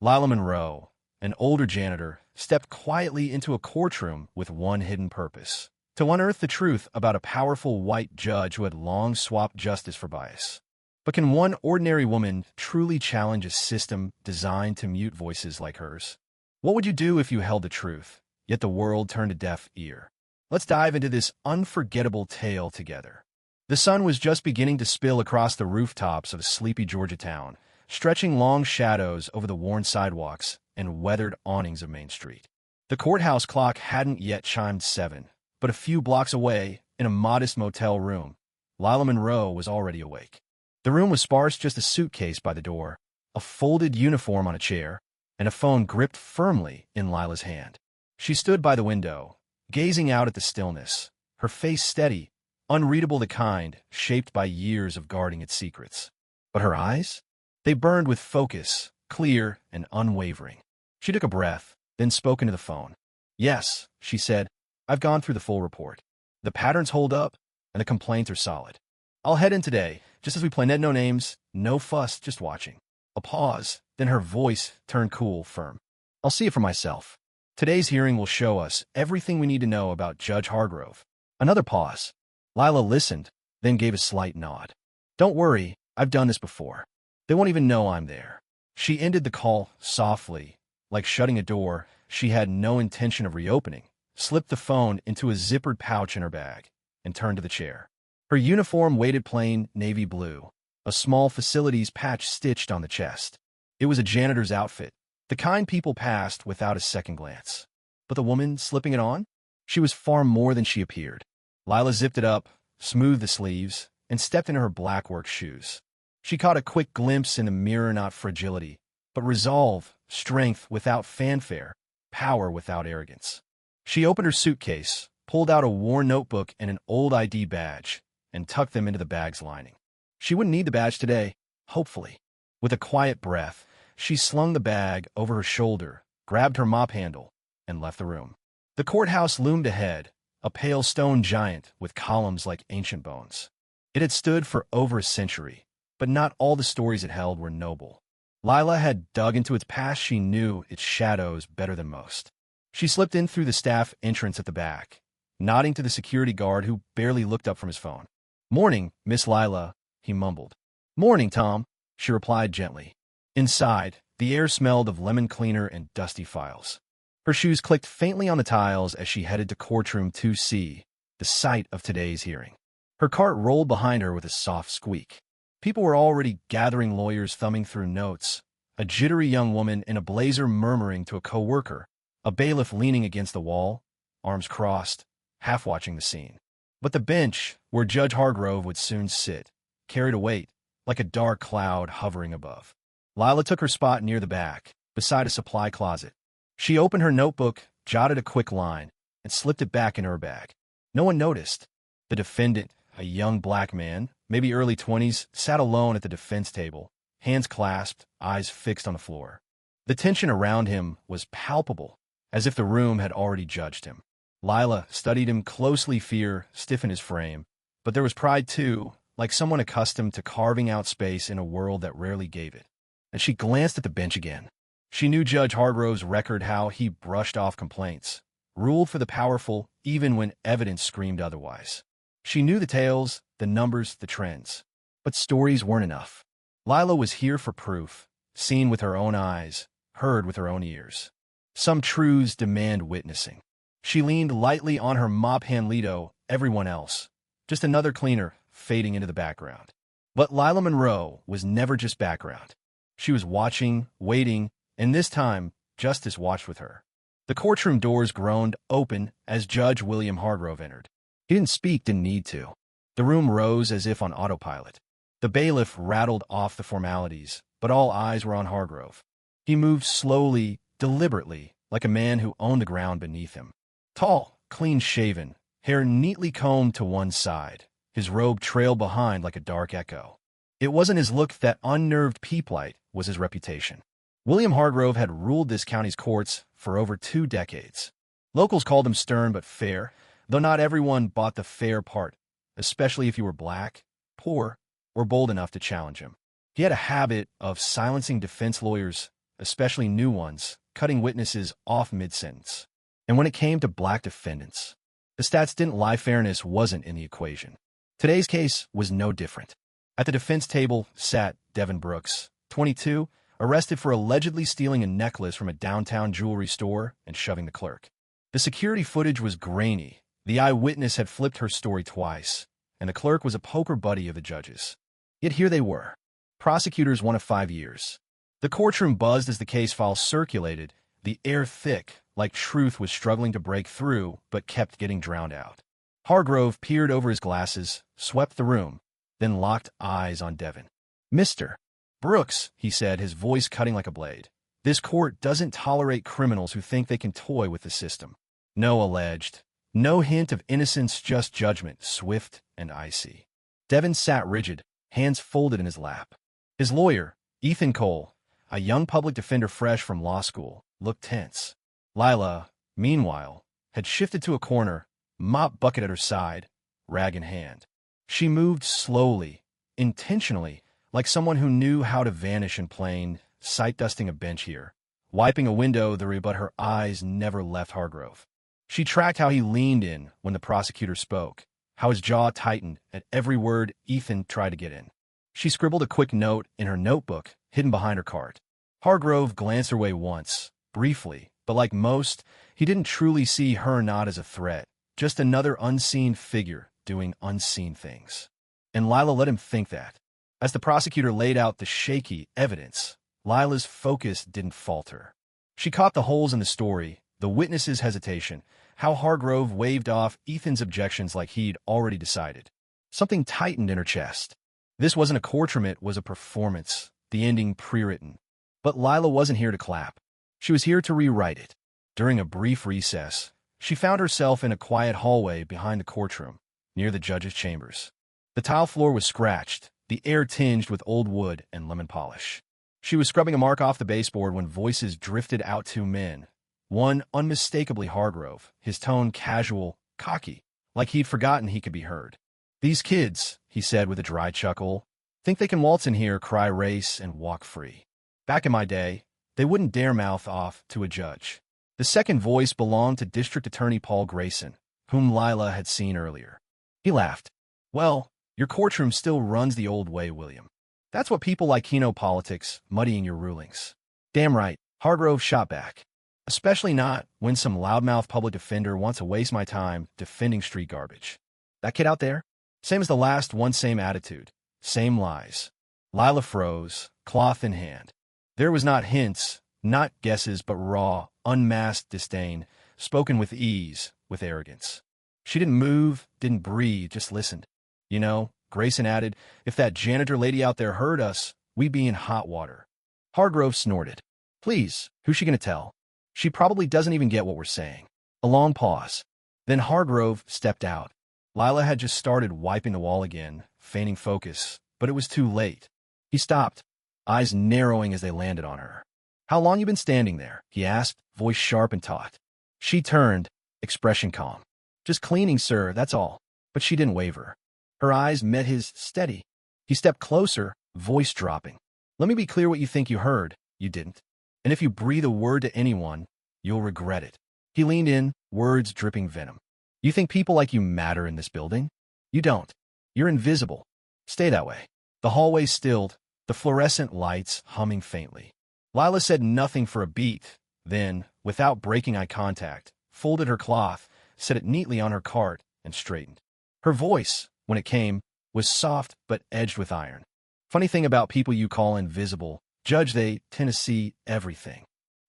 Lila Monroe, an older janitor, stepped quietly into a courtroom with one hidden purpose: to unearth the truth about a powerful white judge who had long swapped justice for bias. But can one ordinary woman truly challenge a system designed to mute voices like hers? What would you do if you held the truth, yet the world turned a deaf ear? Let's dive into this unforgettable tale together. The sun was just beginning to spill across the rooftops of a sleepy Georgia town, stretching long shadows over the worn sidewalks and weathered awnings of Main Street. The courthouse clock hadn't yet chimed 7, but a few blocks away, in a modest motel room, Lila Monroe was already awake. The room was sparse, just a suitcase by the door, a folded uniform on a chair, and a phone gripped firmly in Lila's hand. She stood by the window, gazing out at the stillness, her face steady, unreadable, the kind shaped by years of guarding its secrets. But her eyes? They burned with focus, clear and unwavering. She took a breath, then spoke into the phone. "Yes," she said, "I've gone through the full report. The patterns hold up, and the complaints are solid. I'll head in today, just as we play no names, no fuss, just watching." A pause, then her voice turned cool, firm. "I'll see it for myself. Today's hearing will show us everything we need to know about Judge Hargrove." Another pause. Lila listened, then gave a slight nod. "Don't worry, I've done this before. They won't even know I'm there." She ended the call softly, like shutting a door she had no intention of reopening, slipped the phone into a zippered pouch in her bag, and turned to the chair. Her uniform weighted plain navy blue, a small facilities patch stitched on the chest. It was a janitor's outfit, the kind people passed without a second glance. But the woman slipping it on? She was far more than she appeared. Lila zipped it up, smoothed the sleeves, and stepped into her black work shoes. She caught a quick glimpse in the mirror, not fragility, but resolve, strength without fanfare, power without arrogance. She opened her suitcase, pulled out a worn notebook and an old ID badge, and tucked them into the bag's lining. She wouldn't need the badge today, hopefully. With a quiet breath, she slung the bag over her shoulder, grabbed her mop handle, and left the room. The courthouse loomed ahead, a pale stone giant with columns like ancient bones. It had stood for over a century, but not all the stories it held were noble. Lila had dug into its past. She knew its shadows better than most. She slipped in through the staff entrance at the back, nodding to the security guard who barely looked up from his phone. "Morning, Miss Lila," he mumbled. "Morning, Tom," she replied gently. Inside, the air smelled of lemon cleaner and dusty files. Her shoes clicked faintly on the tiles as she headed to courtroom 2C, the site of today's hearing. Her cart rolled behind her with a soft squeak. People were already gathering, lawyers thumbing through notes, a jittery young woman in a blazer murmuring to a coworker, a bailiff leaning against the wall, arms crossed, half watching the scene. But the bench where Judge Hargrove would soon sit carried a weight, like a dark cloud hovering above. Lila took her spot near the back, beside a supply closet. She opened her notebook, jotted a quick line, and slipped it back in her bag. No one noticed. The defendant, a young black man, maybe early 20s, sat alone at the defense table, hands clasped, eyes fixed on the floor. The tension around him was palpable, as if the room had already judged him. Lila studied him closely. Fear stiffened his frame, but there was pride too, like someone accustomed to carving out space in a world that rarely gave it. And she glanced at the bench again. She knew Judge Hargrove's record, how he brushed off complaints, ruled for the powerful even when evidence screamed otherwise. She knew the tales, the numbers, the trends. But stories weren't enough. Lila was here for proof, seen with her own eyes, heard with her own ears. Some truths demand witnessing. She leaned lightly on her mop handle, everyone else, just another cleaner, fading into the background. But Lila Monroe was never just background. She was watching, waiting, and this time, justice watched with her. The courtroom doors groaned open as Judge William Hargrove entered. He didn't speak, didn't need to. The room rose as if on autopilot. The bailiff rattled off the formalities, but all eyes were on Hargrove. He moved slowly, deliberately, like a man who owned the ground beneath him. Tall, clean-shaven, hair neatly combed to one side. His robe trailed behind like a dark echo. It wasn't his look that unnerved people, it was his reputation. William Hargrove had ruled this county's courts for over 2 decades. Locals called him stern but fair, though not everyone bought the fair part, especially if you were black, poor, or bold enough to challenge him. He had a habit of silencing defense lawyers, especially new ones, cutting witnesses off mid-sentence. And when it came to black defendants, the stats didn't lie. Fairness wasn't in the equation. Today's case was no different. At the defense table sat Devin Brooks, 22, arrested for allegedly stealing a necklace from a downtown jewelry store and shoving the clerk. The security footage was grainy. The eyewitness had flipped her story twice, and the clerk was a poker buddy of the judge's. Yet here they were. Prosecutors wanted 5 years. The courtroom buzzed as the case file circulated, the air thick, like truth was struggling to break through, but kept getting drowned out. Hargrove peered over his glasses, swept the room, then locked eyes on Devin. "Mr. Brooks," he said, his voice cutting like a blade. "This court doesn't tolerate criminals who think they can toy with the system. No alleged. No hint of innocence, just judgment, swift and icy." Devin sat rigid, hands folded in his lap. His lawyer, Ethan Cole, a young public defender fresh from law school, looked tense. Lila, meanwhile, had shifted to a corner, mop bucket at her side, rag in hand. She moved slowly, intentionally, like someone who knew how to vanish in plain sight, dusting a bench here, wiping a window, but her eyes never left Hargrove. She tracked how he leaned in when the prosecutor spoke, how his jaw tightened at every word Ethan tried to get in. She scribbled a quick note in her notebook, hidden behind her cart. Hargrove glanced her way once, briefly, but like most, he didn't truly see her not as a threat, just another unseen figure doing unseen things. And Lila let him think that. As the prosecutor laid out the shaky evidence, Lila's focus didn't falter. She caught the holes in the story, the witness's hesitation, how Hargrove waved off Ethan's objections like he'd already decided. Something tightened in her chest. This wasn't a courtroom, it was a performance, the ending pre-written. But Lila wasn't here to clap. She was here to rewrite it. During a brief recess, she found herself in a quiet hallway behind the courtroom, near the judge's chambers. The tile floor was scratched, the air tinged with old wood and lemon polish. She was scrubbing a mark off the baseboard when voices drifted out. 2 men. One unmistakably Hargrove, his tone casual, cocky, like he'd forgotten he could be heard. "These kids," he said with a dry chuckle, "think they can waltz in here, cry race, and walk free. Back in my day, they wouldn't dare mouth off to a judge." The second voice belonged to District Attorney Paul Grayson, whom Lila had seen earlier. He laughed. "Well, your courtroom still runs the old way, William. That's what people like politics, muddying your rulings." "Damn right," Hargrove shot back. "Especially not when some loudmouth public defender wants to waste my time defending street garbage. That kid out there? Same as the last one, same attitude, same lies." Lila froze, cloth in hand. There was not hints, not guesses, but raw, unmasked disdain, spoken with ease, with arrogance. She didn't move, didn't breathe, just listened. "You know," Grayson added, "if that janitor lady out there heard us, we'd be in hot water." Hargrove snorted. "Please, who's she going to tell? She probably doesn't even get what we're saying." A long pause. Then Hargrove stepped out. Lila had just started wiping the wall again, feigning focus, but it was too late. He stopped, eyes narrowing as they landed on her. "How long you been standing there?" he asked, voice sharp and taut. She turned, expression calm. "Just cleaning, sir, that's all." But she didn't waver. Her eyes met his, steady. He stepped closer, voice dropping. "Let me be clear what you think you heard. You didn't. And if you breathe a word to anyone, you'll regret it." He leaned in, words dripping venom. "You think people like you matter in this building? You don't. You're invisible. Stay that way." The hallway stilled, the fluorescent lights humming faintly. Lila said nothing for a beat, then, without breaking eye contact, folded her cloth, set it neatly on her cart, and straightened. Her voice, when it came, was soft but edged with iron. "Funny thing about people you call invisible, Judge, they tend to see everything."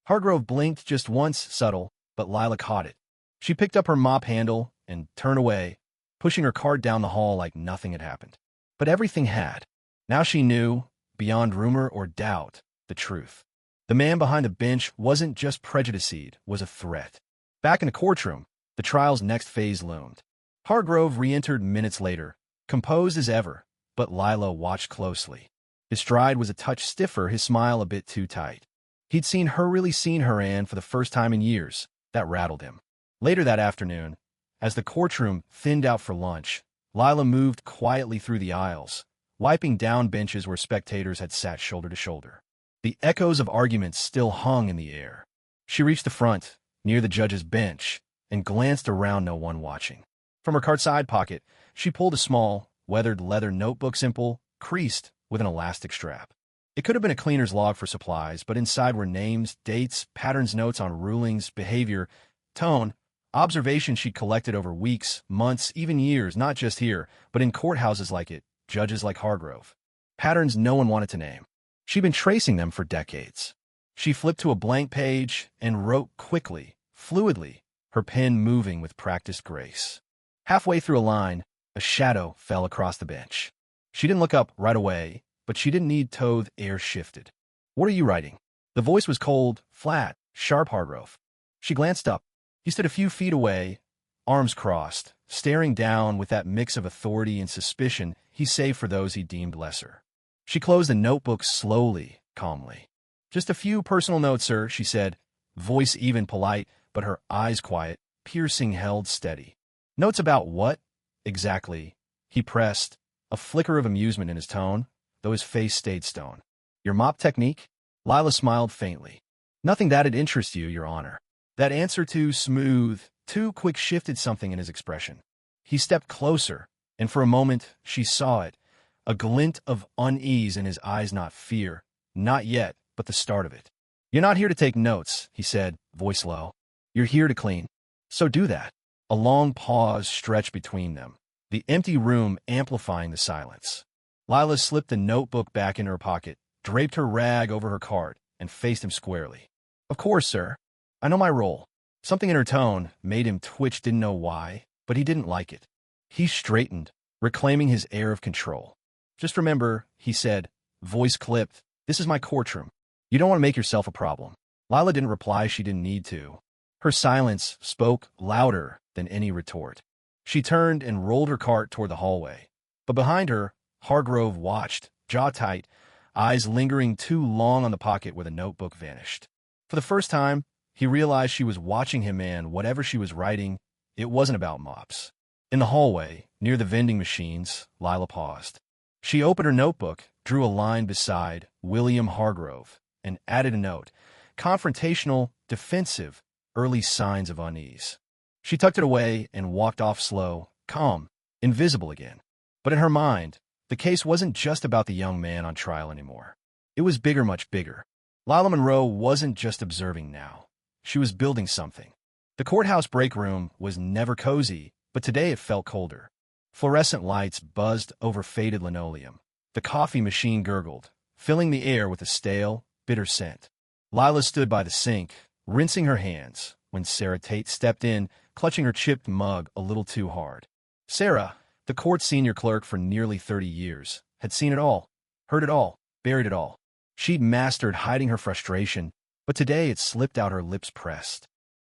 Hargrove blinked just once, subtle, but Lila caught it. She picked up her mop handle and turned away, pushing her cart down the hall like nothing had happened. But everything had. Now she knew, beyond rumor or doubt, the truth. The man behind the bench wasn't just prejudiced, was a threat. Back in the courtroom, the trial's next phase loomed. Hargrove re-entered minutes later, composed as ever, but Lila watched closely. His stride was a touch stiffer, his smile a bit too tight. He'd really seen her, and for the first time in years, that rattled him. Later that afternoon, as the courtroom thinned out for lunch, Lila moved quietly through the aisles, wiping down benches where spectators had sat shoulder to shoulder. The echoes of arguments still hung in the air. She reached the front, near the judge's bench, and glanced around, no one watching. From her side pocket, she pulled a small, weathered leather notebook, simple, creased, with an elastic strap. It could have been a cleaner's log for supplies, but inside were names, dates, patterns, notes on rulings, behavior, tone, observations she'd collected over weeks, months, even years, not just here, but in courthouses like it, judges like Hargrove. Patterns no one wanted to name. She'd been tracing them for decades. She flipped to a blank page and wrote quickly, fluidly, her pen moving with practiced grace. Halfway through a line, a shadow fell across the bench. She didn't look up right away, but she didn't need to. The air shifted. "What are you writing?" The voice was cold, flat, sharp. Hargrove. She glanced up. He stood a few feet away, arms crossed, staring down with that mix of authority and suspicion he saved for those he deemed lesser. She closed the notebook slowly, calmly. "Just a few personal notes, sir," she said, voice even, polite, but her eyes quiet, piercing, held steady. "Notes about what, exactly?" He pressed, a flicker of amusement in his tone, though his face stayed stone. "Your mop technique?" Lila smiled faintly. "Nothing that'd interest you, Your Honor." That answer, too smooth, too quick, shifted something in his expression. He stepped closer, and for a moment she saw it, a glint of unease in his eyes, not fear, not yet, but the start of it. "You're not here to take notes," he said, voice low. "You're here to clean. So do that." A long pause stretched between them, the empty room amplifying the silence. Lila slipped the notebook back in her pocket, draped her rag over her cart, and faced him squarely. "Of course, sir. I know my role." Something in her tone made him twitch, didn't know why, but he didn't like it. He straightened, reclaiming his air of control. "Just remember," he said, voice clipped, "this is my courtroom. You don't want to make yourself a problem." Lila didn't reply. She didn't need to. Her silence spoke louder than any retort. She turned and rolled her cart toward the hallway. But behind her, Hargrove watched, jaw tight, eyes lingering too long on the pocket where the notebook vanished. For the first time, he realized she was watching him, and whatever she was writing, it wasn't about mops. In the hallway, near the vending machines, Lila paused. She opened her notebook, drew a line beside William Hargrove, and added a note. Confrontational, defensive, early signs of unease. She tucked it away and walked off, slow, calm, invisible again. But in her mind, the case wasn't just about the young man on trial anymore. It was bigger, much bigger. Lila Monroe wasn't just observing now. She was building something. The courthouse break room was never cozy, but today it felt colder. Fluorescent lights buzzed over faded linoleum. The coffee machine gurgled, filling the air with a stale, bitter scent. Lila stood by the sink, rinsing her hands, when Sarah Tate stepped in, clutching her chipped mug a little too hard. Sarah, the court senior clerk for nearly 30 years, had seen it all, heard it all, buried it all. She'd mastered hiding her frustration, but today it slipped out, her lips pressed.